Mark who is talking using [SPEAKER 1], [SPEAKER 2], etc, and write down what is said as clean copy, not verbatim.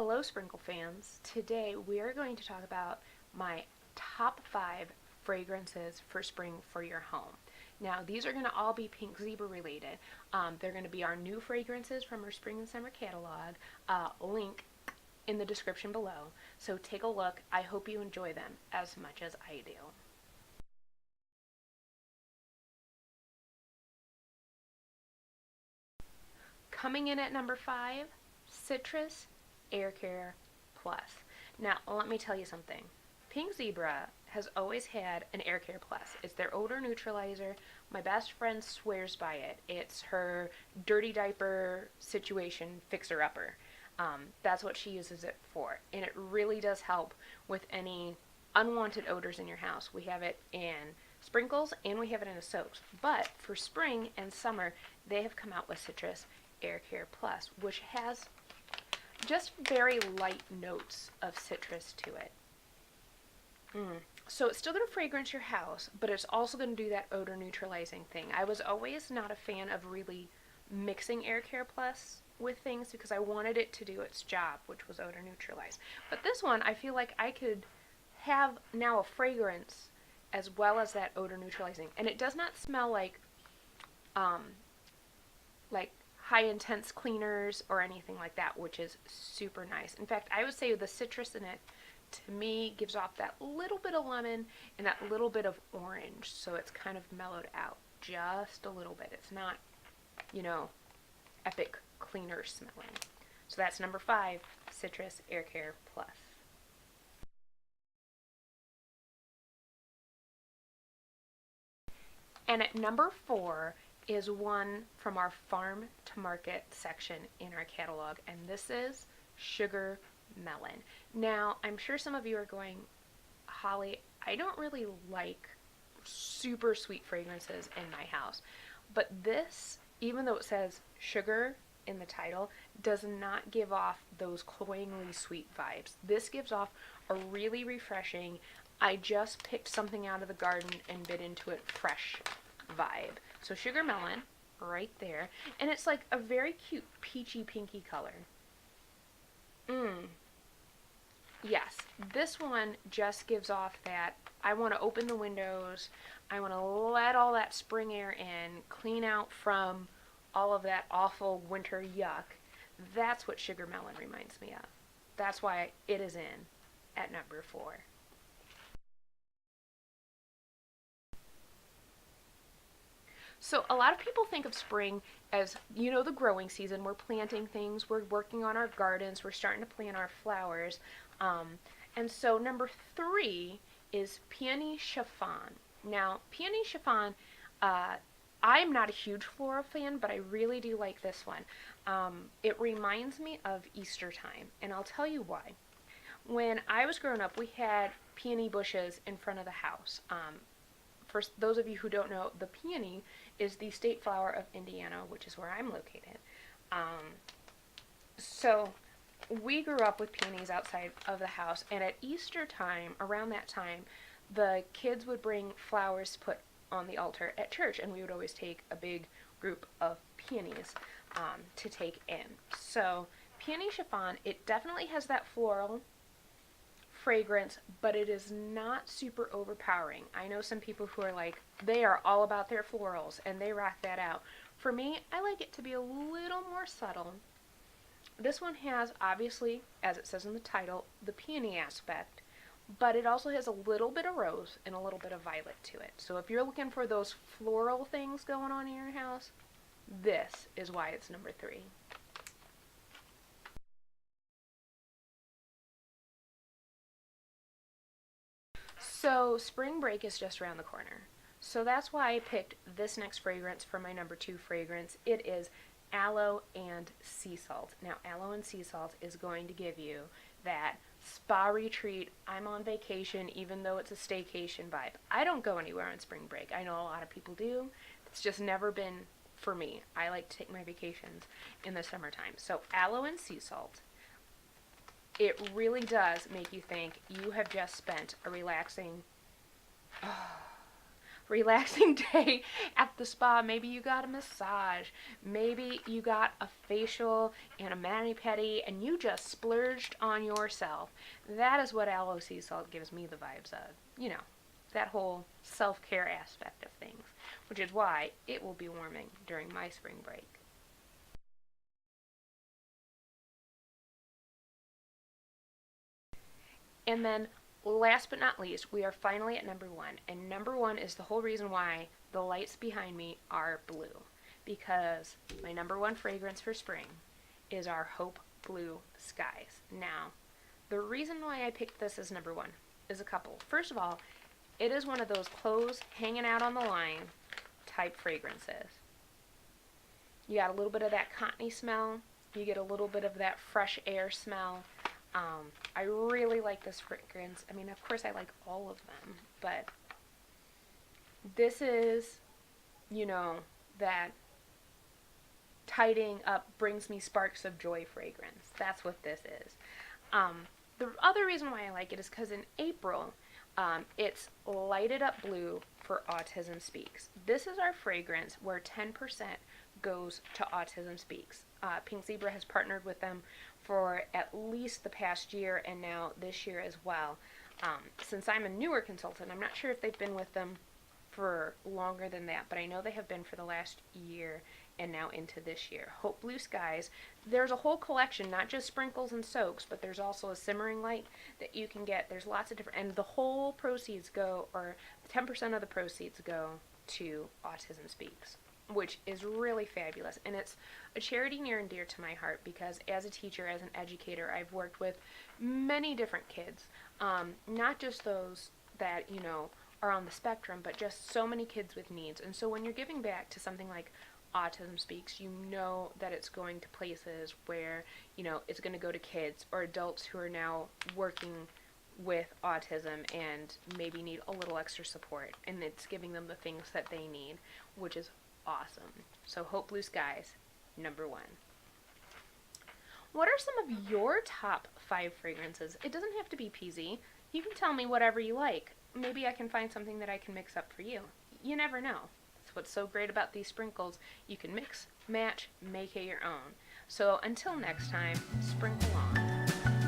[SPEAKER 1] Hello, Sprinkle fans. Today we are going to talk about my top 5 fragrances for spring for your home. Now, these are going to all be Pink Zebra related. They're going to be our new fragrances from our spring and summer catalog. Link in the description below. So take a look. I hope you enjoy them as much as I do. Coming in at number 5, Citrus Air Care Plus. Now, let me tell you something. Pink Zebra has always had an Air Care Plus. It's their odor neutralizer. My best friend swears by it. It's her dirty diaper situation fixer-upper. That's what she uses it for. And it really does help with any unwanted odors in your house. We have it in sprinkles and we have it in a soaps. But for spring and summer, they have come out with Citrus Air Care Plus, which has just very light notes of citrus to it. So it's still going to fragrance your house, but it's also going to do that odor neutralizing thing. I was always not a fan of really mixing Air Care Plus with things because I wanted it to do its job, which was odor neutralize. But this one, I feel like I could have now a fragrance as well as that odor neutralizing. And it does not smell like high intense cleaners or anything like that, which is super nice. In fact, I would say the citrus in it to me gives off that little bit of lemon and that little bit of orange, so it's kind of mellowed out just a little bit. It's not, epic cleaner smelling. So that's number 5, Citrus Air Care Plus. And at number 4 is one from our farm to market section in our catalog, and this is Sugar Melon. Now, I'm sure some of you are going, Holly, I don't really like super sweet fragrances in my house, but this, even though it says sugar in the title, does not give off those cloyingly sweet vibes. This gives off a really refreshing, I just picked something out of the garden and bit into it fresh vibe. So Sugar Melon, right there. And it's like a very cute peachy pinky color. Yes, this one just gives off that I want to open the windows, I want to let all that spring air in, clean out from all of that awful winter yuck. That's what Sugar Melon reminds me of. That's why it is in at number 4. So a lot of people think of spring as, the growing season. We're planting things, we're working on our gardens, we're starting to plant our flowers. And so number 3 is Peony Chiffon. Now, Peony Chiffon, I'm not a huge floral fan, but I really do like this one. It reminds me of Easter time, and I'll tell you why. When I was growing up, we had peony bushes in front of the house. For those of you who don't know, the peony is the state flower of Indiana, which is where I'm located. So we grew up with peonies outside of the house, and at Easter time, around that time, the kids would bring flowers to put on the altar at church, and we would always take a big group of peonies to take in. So Peony Chiffon, it definitely has that floral fragrance, but it is not super overpowering. I know some people who are like, they are all about their florals and they rock that out. For me, I like it to be a little more subtle. This one has, obviously, as it says in the title, the peony aspect, but it also has a little bit of rose and a little bit of violet to it. So if you're looking for those floral things going on in your house, this is why it's number 3. So spring break is just around the corner. So that's why I picked this next fragrance for my number 2 fragrance. It is Aloe and Sea Salt. Now, Aloe and Sea Salt is going to give you that spa retreat, I'm on vacation, even though it's a staycation vibe. I don't go anywhere on spring break. I know a lot of people do. It's just never been for me. I like to take my vacations in the summertime. So Aloe and Sea Salt, it really does make you think you have just spent a relaxing relaxing day at the spa. Maybe you got a massage. Maybe you got a facial and a mani-pedi and you just splurged on yourself. That is what Aloe Sea Salt gives me the vibes of. You know, that whole self-care aspect of things, which is why it will be warming during my spring break. And then, last but not least, we are finally at number one. And number one is the whole reason why the lights behind me are blue. Because my number one fragrance for spring is our Hope Blue Skies. Now, the reason why I picked this as number one is a couple. First of all, it is one of those clothes hanging out on the line type fragrances. You got a little bit of that cottony smell. You get a little bit of that fresh air smell. I really like this fragrance. I mean, of course I like all of them, but this is, you know, that tidying up brings me sparks of joy fragrance. That's what this is. The other reason why I like it is because in April, it's Lighted Up Blue for Autism Speaks. This is our fragrance where 10% goes to Autism Speaks. Pink Zebra has partnered with them for at least the past year and now this year as well. Since I'm a newer consultant, I'm not sure if they've been with them for longer than that, but I know they have been for the last year and now into this year. Hope Blue Skies, there's a whole collection, not just sprinkles and soaks, but there's also a simmering light that you can get. There's lots of different, and the whole proceeds go, or 10% of the proceeds go to Autism Speaks, which is really fabulous. And it's a charity near and dear to my heart because as a teacher, as an educator, I've worked with many different kids, not just those that, you know, are on the spectrum, but just so many kids with needs. And so when you're giving back to something like Autism Speaks, you know that it's going to places where, you know, it's going to go to kids or adults who are now working with autism and maybe need a little extra support, and it's giving them the things that they need, which is awesome. So Hope Blue Skies, number one. What are some of your top 5 fragrances? It doesn't have to be PZ. You can tell me whatever you like. Maybe I can find something that I can mix up for you. You never know. That's what's so great about these sprinkles. You can mix, match, make it your own. So until next time, sprinkle on.